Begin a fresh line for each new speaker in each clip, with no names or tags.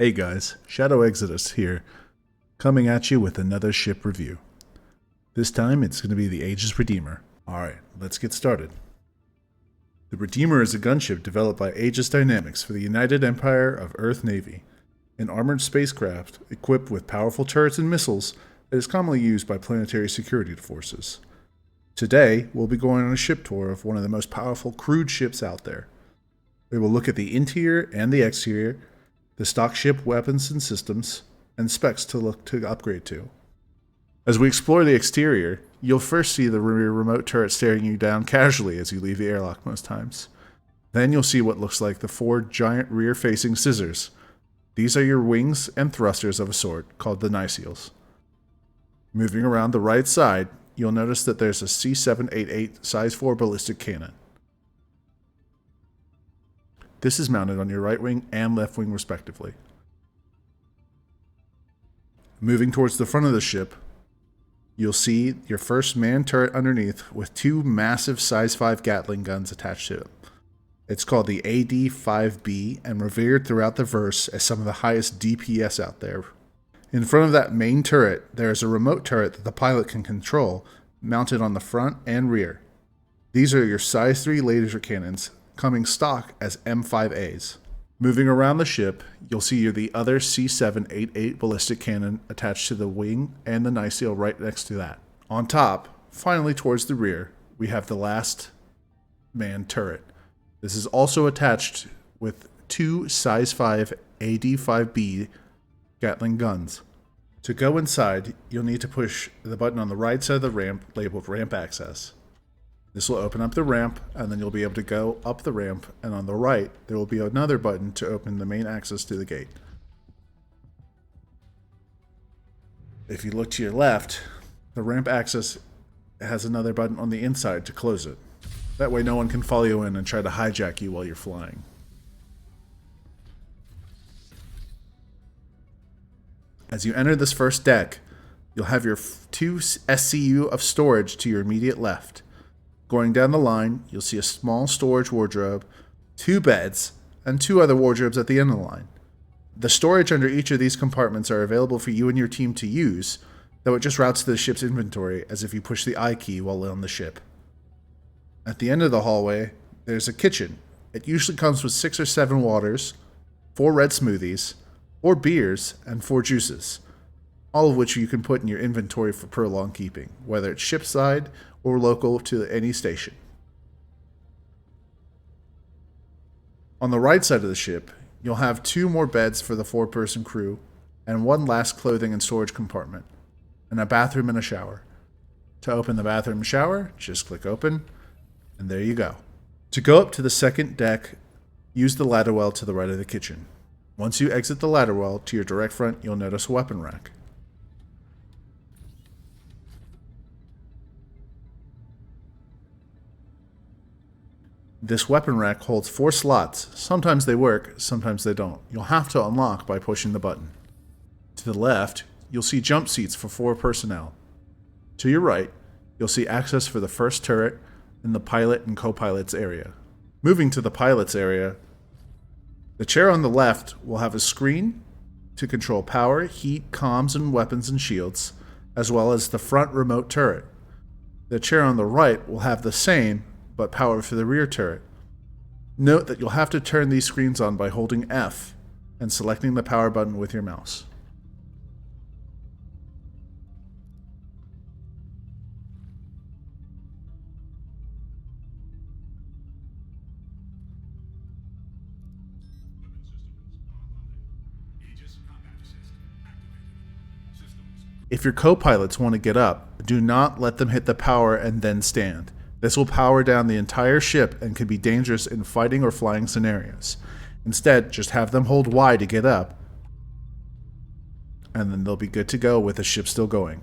Hey guys, Shadow Exodus here, coming at you with another ship review. This time it's going to be the Aegis Redeemer. Alright, let's get started. The Redeemer is a gunship developed by Aegis Dynamics for the United Empire of Earth Navy, an armored spacecraft equipped with powerful turrets and missiles that is commonly used by planetary security forces. Today, we'll be going on a ship tour of one of the most powerful crewed ships out there. We will look at the interior and the exterior, the stock ship weapons and systems, and specs to look to upgrade to. As we explore the exterior, you'll first see the rear remote turret staring you down casually as you leave the airlock most times. Then you'll see what looks like the 4 giant rear-facing scissors. These are your wings and thrusters of a sort, called the nacelles. Moving around the right side, you'll notice that there's a C788 size 4 ballistic cannon. This is mounted on your right wing and left wing respectively. Moving towards the front of the ship, you'll see your first manned turret underneath with 2 massive size 5 Gatling guns attached to it. It's called the AD-5B and revered throughout the verse as some of the highest DPS out there. In front of that main turret, there is a remote turret that the pilot can control, mounted on the front and rear. These are your size 3 laser cannons, coming stock as M5As. Moving around the ship, you'll see the other C788 ballistic cannon attached to the wing and the nacelle right next to that. On top, finally towards the rear, we have the last manned turret. This is also attached with 2 size 5 AD-5B Gatling guns. To go inside, you'll need to push the button on the right side of the ramp labeled Ramp Access. This will open up the ramp, and then you'll be able to go up the ramp, and on the right, there will be another button to open the main access to the gate. If you look to your left, the ramp access has another button on the inside to close it. That way no one can follow you in and try to hijack you while you're flying. As you enter this first deck, you'll have your 2 SCU of storage to your immediate left. Going down the line, you'll see a small storage wardrobe, 2 beds, and 2 other wardrobes at the end of the line. The storage under each of these compartments are available for you and your team to use, though it just routes to the ship's inventory as if you push the I key while on the ship. At the end of the hallway, there's a kitchen. It usually comes with 6 or 7 waters, 4 red smoothies, 4 beers, and 4 juices, all of which you can put in your inventory for prolonged keeping, whether it's shipside or local to any station. On the right side of the ship, you'll have 2 more beds for the 4-person crew, and 1 last clothing and storage compartment, and a bathroom and a shower. To open the bathroom and shower, just click open, and there you go. To go up to the second deck, use the ladder well to the right of the kitchen. Once you exit the ladder well, to your direct front, you'll notice a weapon rack. This weapon rack holds 4 slots. Sometimes they work, sometimes they don't. You'll have to unlock by pushing the button. To the left, you'll see jump seats for 4 personnel. To your right, you'll see access for the first turret in the pilot and co-pilot's area. Moving to the pilot's area, the chair on the left will have a screen to control power, heat, comms, and weapons and shields, as well as the front remote turret. The chair on the right will have the same, but power for the rear turret. Note that you'll have to turn these screens on by holding F and selecting the power button with your mouse. If your co-pilots want to get up, do not let them hit the power and then stand. This will power down the entire ship and can be dangerous in fighting or flying scenarios. Instead, just have them hold Y to get up, and then they'll be good to go with the ship still going.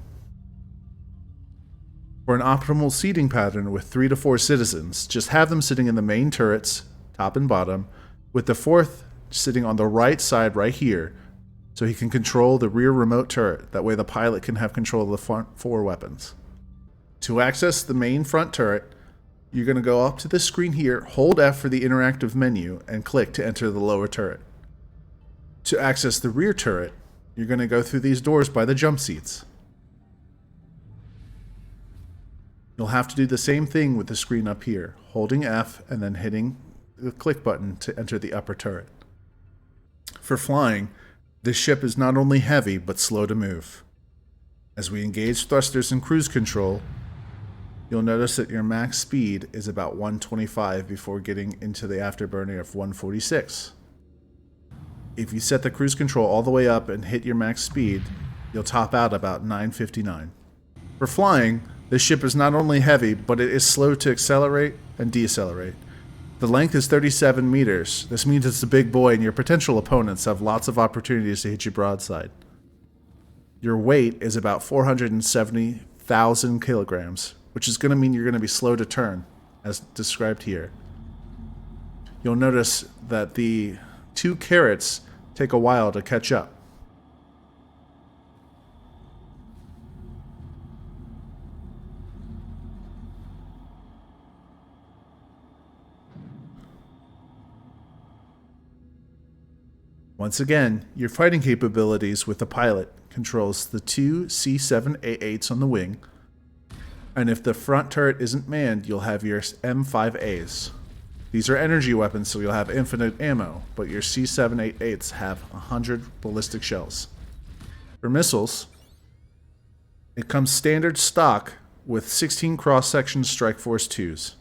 For an optimal seating pattern with 3 to 4 citizens, just have them sitting in the main turrets, top and bottom, with the 4th sitting on the right side right here, so he can control the rear remote turret. That way the pilot can have control of the front 4 weapons. To access the main front turret, you're going to go up to the screen here, hold F for the interactive menu, and click to enter the lower turret. To access the rear turret, you're going to go through these doors by the jump seats. You'll have to do the same thing with the screen up here, holding F and then hitting the click button to enter the upper turret. For flying, this ship is not only heavy but slow to move. As we engage thrusters and cruise control, you'll notice that your max speed is about 125 before getting into the afterburner of 146. If you set the cruise control all the way up and hit your max speed, you'll top out about 959. For flying, this ship is not only heavy, but it is slow to accelerate and decelerate. The length is 37 meters. This means it's a big boy and your potential opponents have lots of opportunities to hit you broadside. Your weight is about 470,000 kilograms, which is going to mean you're going to be slow to turn, as described here. You'll notice that the 2 carrots take a while to catch up. Once again, your fighting capabilities with the pilot controls the 2 C-788s on the wing, and if the front turret isn't manned, you'll have your M5As. These are energy weapons, so you'll have infinite ammo, but your C-788s have 100 ballistic shells. For missiles, it comes standard stock with 16 cross-section Strike Force 2s.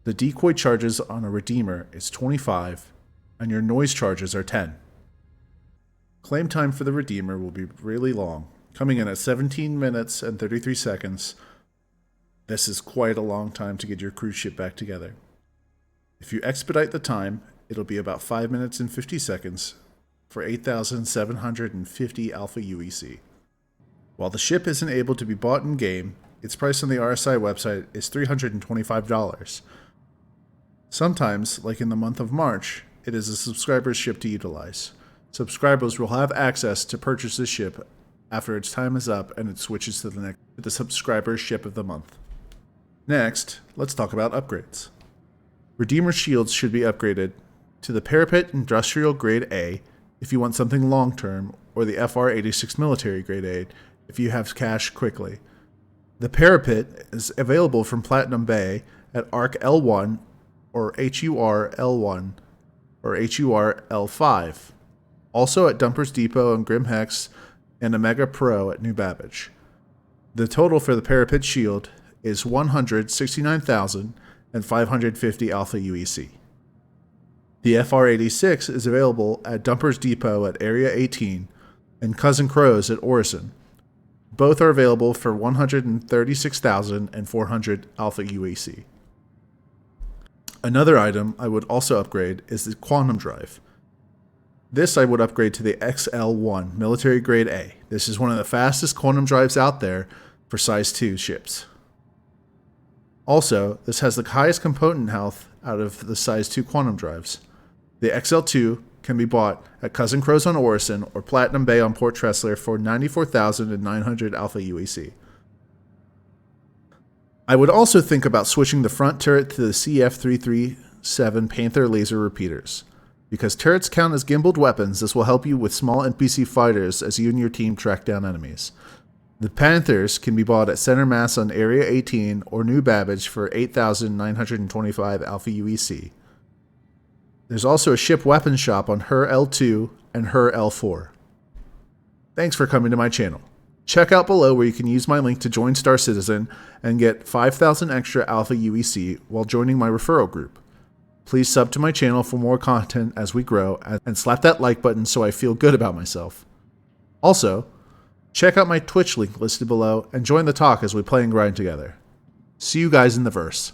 The decoy charges on a Redeemer is 25, and your noise charges are 10. Claim time for the Redeemer will be really long, coming in at 17 minutes and 33 seconds. This is quite a long time to get your cruise ship back together. If you expedite the time, it'll be about 5 minutes and 50 seconds for 8,750 Alpha UEC. While the ship isn't able to be bought in-game, its price on the RSI website is $325. Sometimes, like in the month of March, it is a subscriber's ship to utilize. Subscribers will have access to purchase this ship after its time is up and it switches to the subscriber's ship of the month. Next, let's talk about upgrades. Redeemer shields should be upgraded to the Parapet Industrial Grade A if you want something long-term, or the FR-86 Military Grade A if you have cash quickly. The Parapet is available from Platinum Bay at ARC L1 or HUR L1 or HUR L5. Also at Dumpers Depot and Grim Hex and Omega Pro at New Babbage. The total for the Parapet Shield is 169,550 Alpha UEC. The FR-86 is available at Dumpers Depot at Area 18 and Cousin Crows at Orison. Both are available for 136,400 Alpha UEC. Another item I would also upgrade is the Quantum Drive. This I would upgrade to the XL1 Military Grade A. This is one of the fastest quantum drives out there for size 2 ships. Also, this has the highest component health out of the size 2 quantum drives. The XL2 can be bought at Cousin Crows on Orison or Platinum Bay on Port Tressler for 94,900 Alpha UEC. I would also think about switching the front turret to the CF337 Panther laser repeaters. Because turrets count as gimbaled weapons, this will help you with small NPC fighters as you and your team track down enemies. The Panthers can be bought at Center Mass on Area 18 or New Babbage for 8,925 Alpha UEC. There's also a ship weapon shop on HUR L2 and HUR L4. Thanks for coming to my channel. Check out below where you can use my link to join Star Citizen and get 5,000 extra Alpha UEC while joining my referral group. Please sub to my channel for more content as we grow, and slap that like button so I feel good about myself. Also, check out my Twitch link listed below and join the talk as we play and grind together. See you guys in the verse.